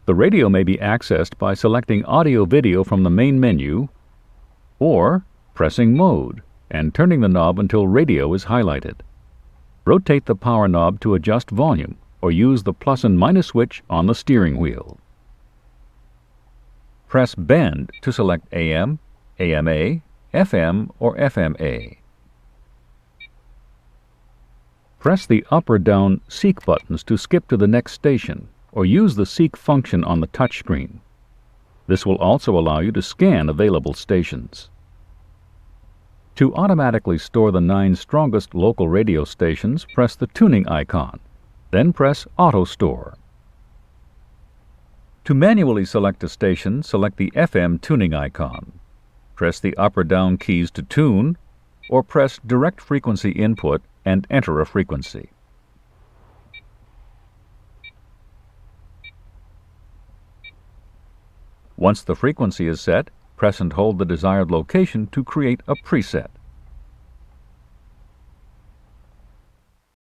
The radio may be accessed by selecting Audio-Video from the main menu or pressing Mode and turning the knob until Radio is highlighted. Rotate the power knob to adjust volume or use the plus and minus switch on the steering wheel. Press Bend to select AM, AMA, FM, or FMA. Press the up or down Seek buttons to skip to the next station, or use the Seek function on the touchscreen. This will also allow you to scan available stations. To automatically store the 9 strongest local radio stations, press the tuning icon, then press Auto Store. To manually select a station, select the FM tuning icon. Press the up or down keys to tune, or press Direct Frequency Input and enter a frequency. Once the frequency is set, press and hold the desired location to create a preset.